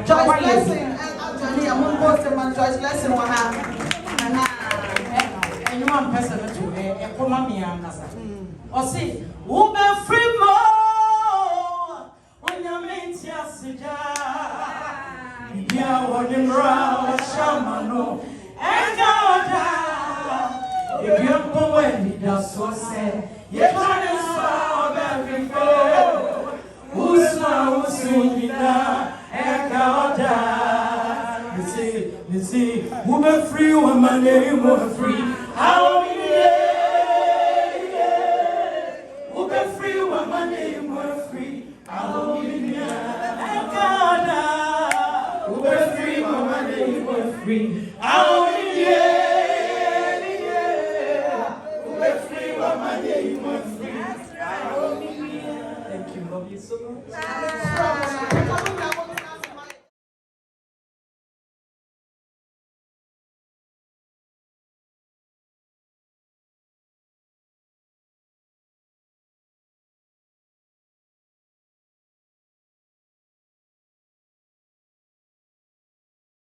Joyce Blessing, Johnny, I'm going to post him on Joyce Blessing. What happened? And you want person to a comamy or see, woman free more when you meet your cigar. Yeah, when you round Shamano and Gawada. If you're going to so say, you're trying to solve every foe. Who's now soon and Gawada. You see, woman free, woman name more free. How woman free, woman name more free. How and Gawada. Woman free, woman name more free. How Thank you, love you so much.